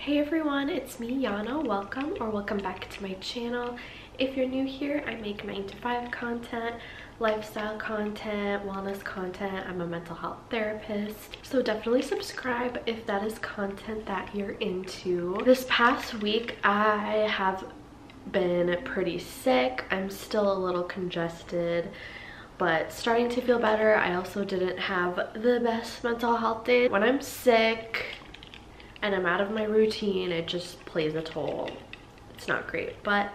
Hey everyone, it's me, Yana. Welcome back to my channel. If you're new here, I make 9 to 5 content, lifestyle content, wellness content. I'm a mental health therapist, so definitely subscribe if that is content that you're into. This past week, I have been pretty sick. I'm still a little congested, but starting to feel better. I also didn't have the best mental health day. When I'm sick and I'm out of my routine, it just plays a toll. It's not great, but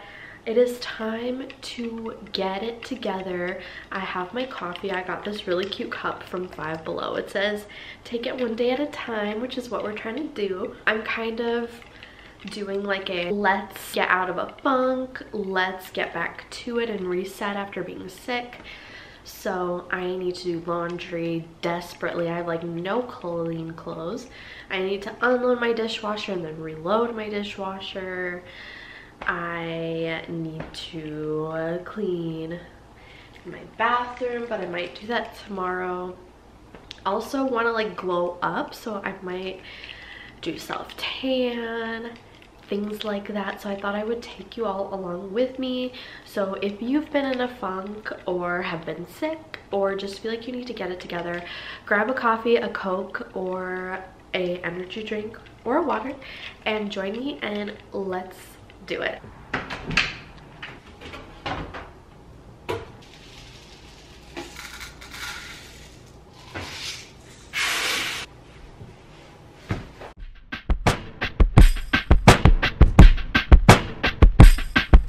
it is time to get it together. I have my coffee. I got this really cute cup from Five Below. It says, take it one day at a time, which is what we're trying to do. I'm kind of doing like a let's get out of a funk, let's get back to it and reset after being sick. So I need to do laundry desperately. I have like no clean clothes. I need to unload my dishwasher and then reload my dishwasher. I need to clean my bathroom, but I might do that tomorrow. Also want to like glow up, so I might do self-tan, things like that. So I thought I would take you all along with me. So if you've been in a funk or have been sick or just feel like you need to get it together, grab a coffee, a Coke, or a energy drink or a water and join me and let's do it.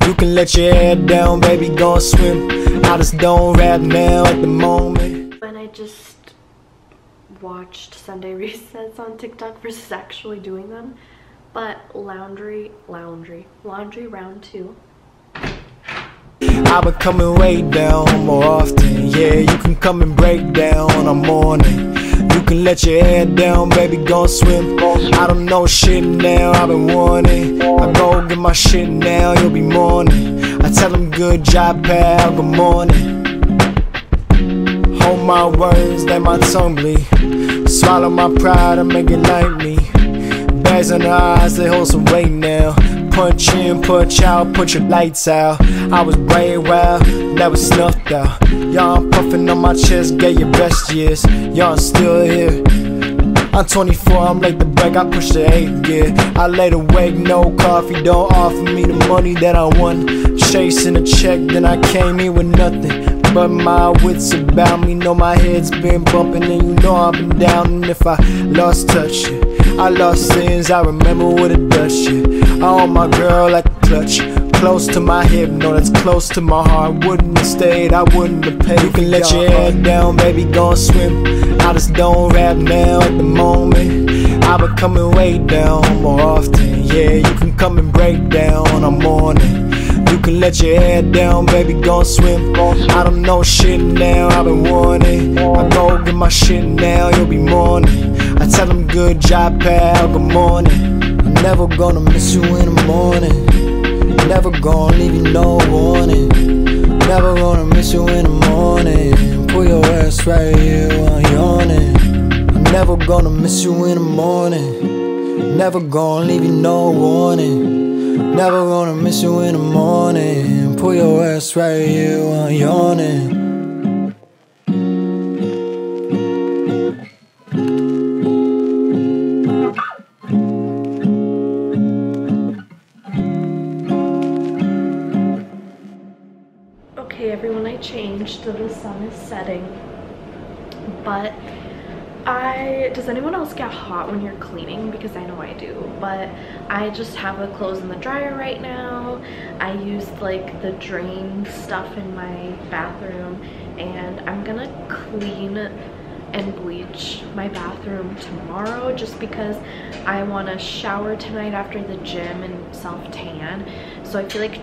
You can let your head down, baby, go and swim. I just don't rap now at the moment. And I just watched Sunday resets on TikTok versus actually doing them, but laundry round 2. I've been coming way down more often. Yeah, you can come and break down on morning. You can let your head down, baby, go and swim. I don't know shit now, I've been warning. I go get my shit now, you'll be mourning. I tell them good job, pal, good morning. Hold my words, let my tongue bleed. Swallow my pride and make it like me. Bags on the eyes, they hold some weight now. Punch in, punch out, put your lights out. I was brave, wild, never snuffed out. Y'all, I'm puffing on my chest, get your best years. Y'all still here. I'm 24, I'm late to break, I push the 8th gear. I laid awake, no coffee, don't offer me the money that I won. Chasing a check, then I came here with nothing but my wits about me. Know my head's been bumping and you know I've been down. And if I lost touch, I lost sins, I remember what it does shit. I own my girl like a clutch, close to my hip, no that's close to my heart. Wouldn't have stayed, I wouldn't have paid. You can let your head down, baby, go and swim. I just don't rap now at the moment. I've been coming way down more often. Yeah, you can come and break down on morning. You can let your head down, baby, go and swim. I don't know shit now, I've been warning. I go get my shit now, you'll be mourning. I tell them good job, pal, good morning. I'm never gonna miss you in the morning. Never gonna leave you no warning. Never gonna miss you in the morning. Pull your ass right here while I'm yawning. I'm never gonna miss you in the morning. Never gonna leave you no warning. Never gonna miss you in the morning. Pull your ass right here while I'm yawning. Okay everyone, I changed, so the sun is setting, but does anyone else get hot when you're cleaning? Because I know I do, but I just have the clothes in the dryer right now. I used like the drain stuff in my bathroom and I'm gonna clean and bleach my bathroom tomorrow just because I want to shower tonight after the gym and self-tan. So I feel like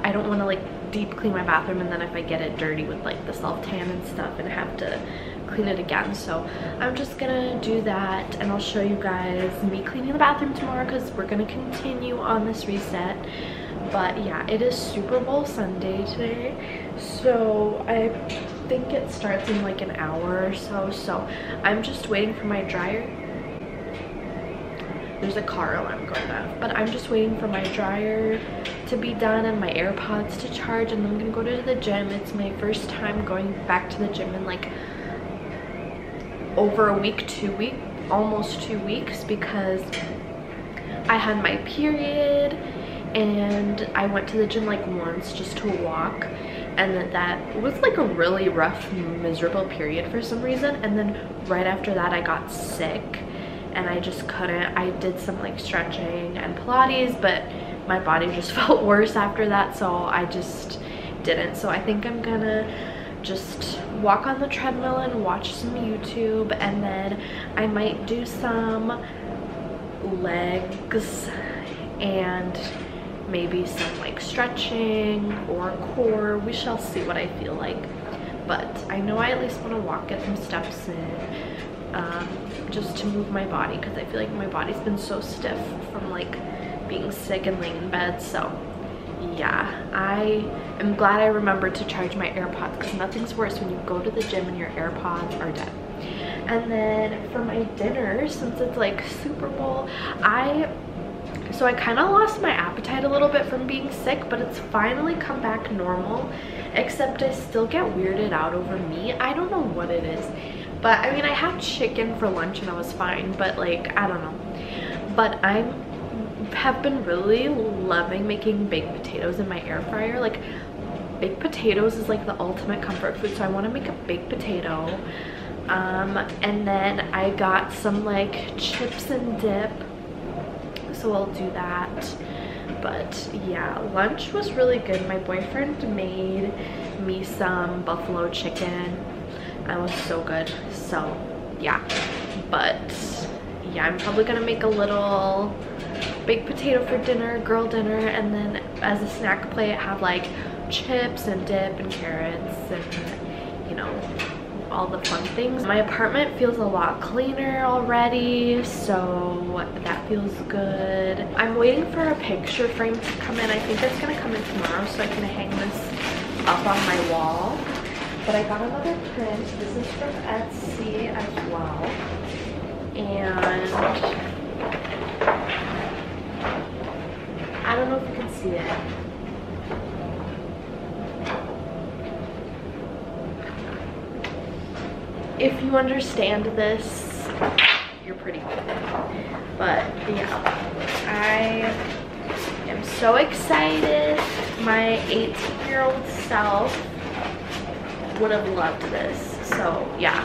I don't want to like deep clean my bathroom and then if I get it dirty with like the self-tan and stuff and have to clean it again. So I'm just gonna do that and I'll show you guys me cleaning the bathroom tomorrow because we're gonna continue on this reset. But yeah, it is Super Bowl Sunday today, so I think it starts in like an hour or so. So I'm just waiting for my dryer there's a car alarm going off. But I'm just waiting for my dryer to be done and my AirPods to charge, and then I'm gonna go to the gym. It's my first time going back to the gym in like over a week, almost 2 weeks, because I had my period and I went to the gym like once just to walk, and that was like a really rough, miserable period for some reason. And then right after that I got sick and I just couldn't. I did some like stretching and Pilates, but my body just felt worse after that, so I just didn't. So I think I'm gonna just walk on the treadmill and watch some YouTube, and then I might do some legs and maybe some like stretching or core. We shall see what I feel like, but I know I at least want to walk, get some steps in, just to move my body, because I feel like my body's been so stiff from like being sick and laying in bed. So yeah, I am glad I remembered to charge my AirPods, because nothing's worse when you go to the gym and your AirPods are dead. And then for my dinner, since it's like Super Bowl, I kind of lost my appetite a little bit from being sick, but it's finally come back normal, except I still get weirded out over meat. I don't know what it is, but I mean, I had chicken for lunch and I was fine, but like, I don't know. But I have been really loving making baked potatoes in my air fryer. Like, baked potatoes is like the ultimate comfort food, so I want to make a baked potato. And then I got some like chips and dip, so I'll do that. But yeah, lunch was really good. My boyfriend made me some buffalo chicken. It was so good. So yeah, but yeah, I'm probably gonna make a little baked potato for dinner, girl dinner, and then as a snack plate have like chips and dip and carrots and, you know, all the fun things. My apartment feels a lot cleaner already, so that feels good. I'm waiting for a picture frame to come in. I think it's gonna come in tomorrow, so I can hang this up on my wall. But I got another print. This is from Etsy as well, and I don't know if you can see it. If you understand this, you're pretty cool. But yeah, I am so excited. My 18-year-old self would have loved this. So yeah,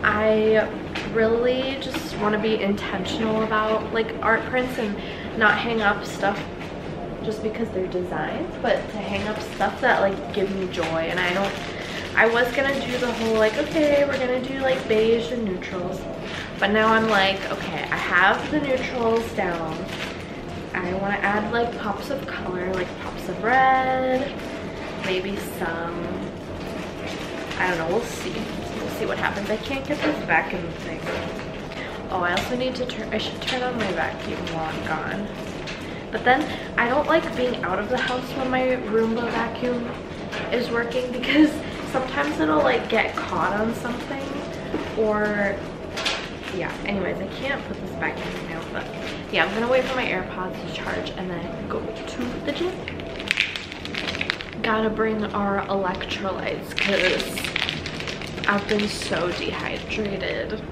I really just want to be intentional about like art prints and not hang up stuff just because they're designs, but to hang up stuff that like give me joy. And I was gonna do the whole like, okay, we're gonna do like beige and neutrals, but now I'm like, okay, I have the neutrals down. I want to add like pops of color, like pops of red, maybe some, I don't know, we'll see what happens. I can't get this vacuum thing. Oh, I also need to I should turn on my vacuum while I'm gone. But then I don't like being out of the house when my Roomba vacuum is working, because sometimes it'll like get caught on something, or yeah, anyways, I can't put this back in now. But yeah, I'm gonna wait for my AirPods to charge and then go to the gym. Gotta bring our electrolytes because I've been so dehydrated.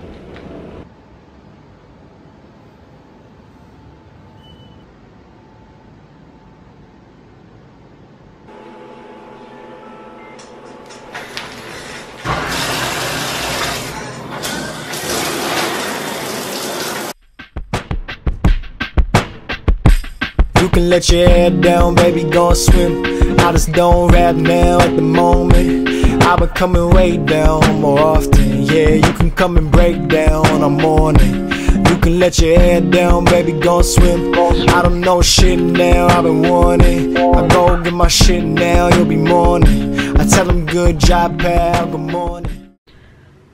You can let your head down, baby, go and swim. I just don't rap now at the moment. I've been coming way down more often. Yeah, you can come and break down, I'm on it. You can let your head down, baby, go and swim. I don't know shit now, I've been warning. I go get my shit now, you'll be mourning. I tell them good job, pal, good morning.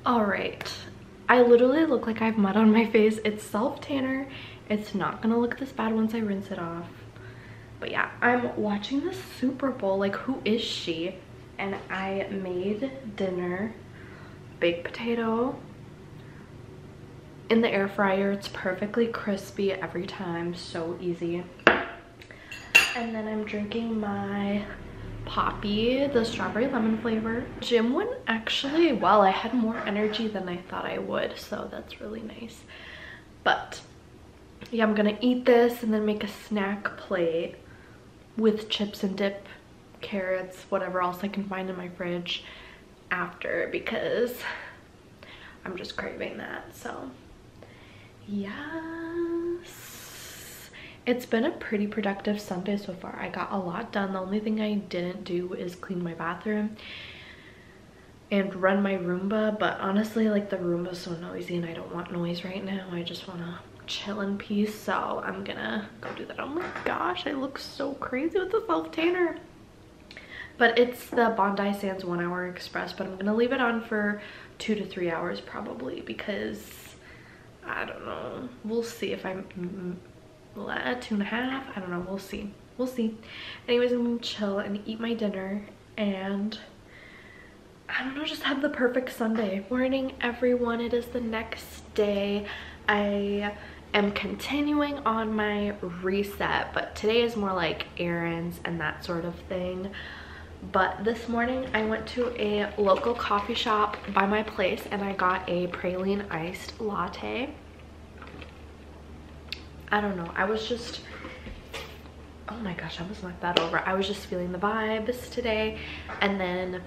Alright, I literally look like I have mud on my face. It's self-tanner. It's not gonna look this bad once I rinse it off. But yeah, I'm watching the Super Bowl. Like, who is she? And I made dinner, baked potato in the air fryer. It's perfectly crispy every time, so easy. And then I'm drinking my Poppy, the strawberry lemon flavor. Gym went actually well. I had more energy than I thought I would, so that's really nice. But yeah, I'm gonna eat this and then make a snack plate with chips and dip, carrots, whatever else I can find in my fridge after, because I'm just craving that. So yes, it's been a pretty productive Sunday so far. I got a lot done. The only thing I didn't do is clean my bathroom and run my Roomba, but honestly, like, the Roomba's so noisy and I don't want noise right now. I just want to chill in peace, so I'm gonna go do that. Oh my gosh, I look so crazy with the self tanner. But it's the Bondi Sands 1 Hour Express, but I'm gonna leave it on for 2 to 3 hours probably, because I don't know, we'll see if I'm 2.5. I don't know, we'll see. Anyways, I'm gonna chill and eat my dinner and I don't know, just have the perfect Sunday. Morning, everyone. It is the next day. I am continuing on my reset, but today is more like errands and that sort of thing. But this morning I went to a local coffee shop by my place and I got a praline iced latte. I don't know, I was just, oh my gosh, I almost knocked that over. I was just feeling the vibes today, and then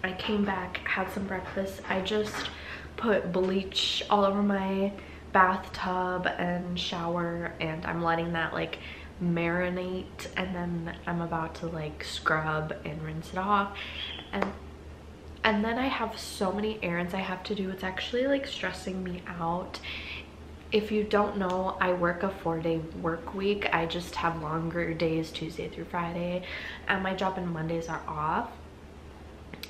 I came back, had some breakfast. I just put bleach all over my bathtub and shower, and I'm letting that like marinate, and then I'm about to like scrub and rinse it off. And then I have so many errands I have to do. It's actually like stressing me out. If you don't know, I work a 4-day work week. I just have longer days, Tuesday through Friday, and my job and Mondays are off.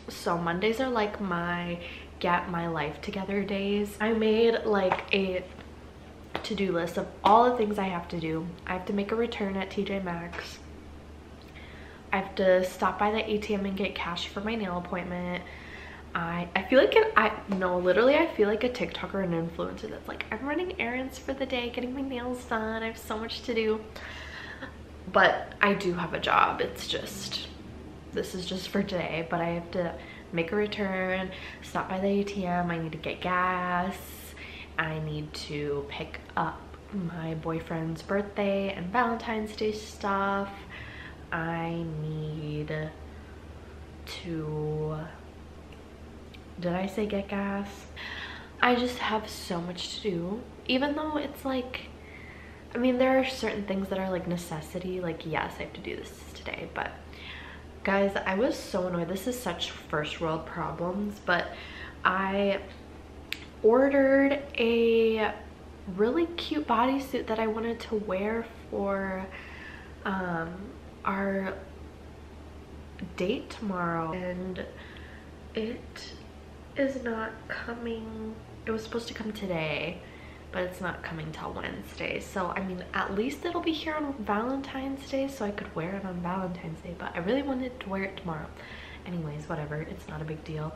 So Mondays are like my get my life together days. I made like a to-do list of all the things I have to do. I have to make a return at TJ Maxx. I have to stop by the ATM and get cash for my nail appointment. I feel like literally I feel like a TikToker or an influencer that's like, I'm running errands for the day, getting my nails done. I have so much to do. But I do have a job. It's just, this is just for today, but I have to make a return, stop by the ATM. I need to get gas. I need to pick up my boyfriend's birthday and Valentine's Day stuff. I need to, did I say get gas? I just have so much to do, even though it's like, I mean, there are certain things that are like necessity, like yes, I have to do this today. But guys, I was so annoyed. This is such first world problems, but I ordered a really cute bodysuit that I wanted to wear for our date tomorrow, and it is not coming. It was supposed to come today, but it's not coming till Wednesday. So I mean, at least it'll be here on Valentine's Day, so I could wear it on Valentine's Day, but I really wanted to wear it tomorrow. Anyways, whatever, it's not a big deal.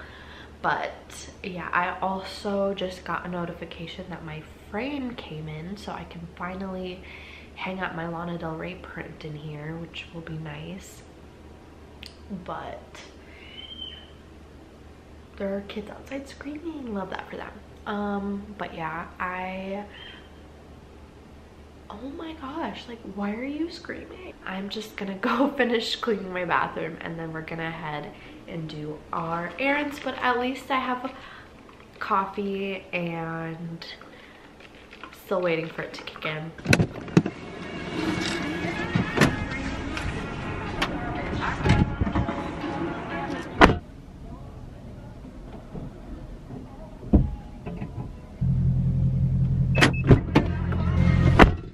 But yeah, I also just got a notification that my frame came in, so I can finally hang up my Lana Del Rey print in here, which will be nice. But there are kids outside screaming. Love that for them. But yeah, oh my gosh, like, why are you screaming? I'm just gonna go finish cleaning my bathroom and then we're gonna head and do our errands. But at least I have coffee and still waiting for it to kick in.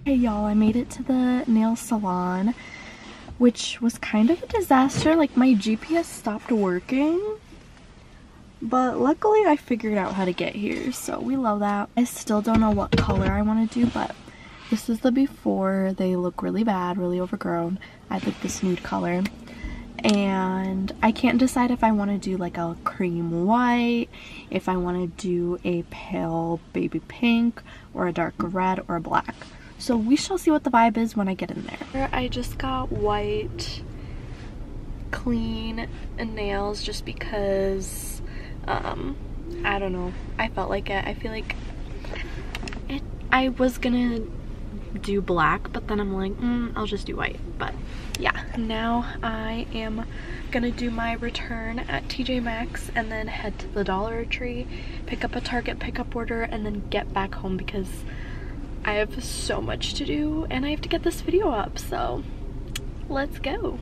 Hey y'all, I made it to the nail salon, which was kind of a disaster. Like, my GPS stopped working, but luckily I figured out how to get here, so we love that. I still don't know what color I want to do, but this is the before. They look really bad, really overgrown. I like this nude color. and I can't decide if I want to do like a cream white, if I want to do a pale baby pink, or a dark red, or a black. So we shall see what the vibe is when I get in there. I just got white clean nails just because I don't know, I felt like it. I feel like I was gonna do black, but then I'm like, I'll just do white. But yeah, now I am gonna do my return at TJ Maxx and then head to the Dollar Tree, pick up a Target pickup order, and then get back home because I have so much to do and I have to get this video up. So let's go.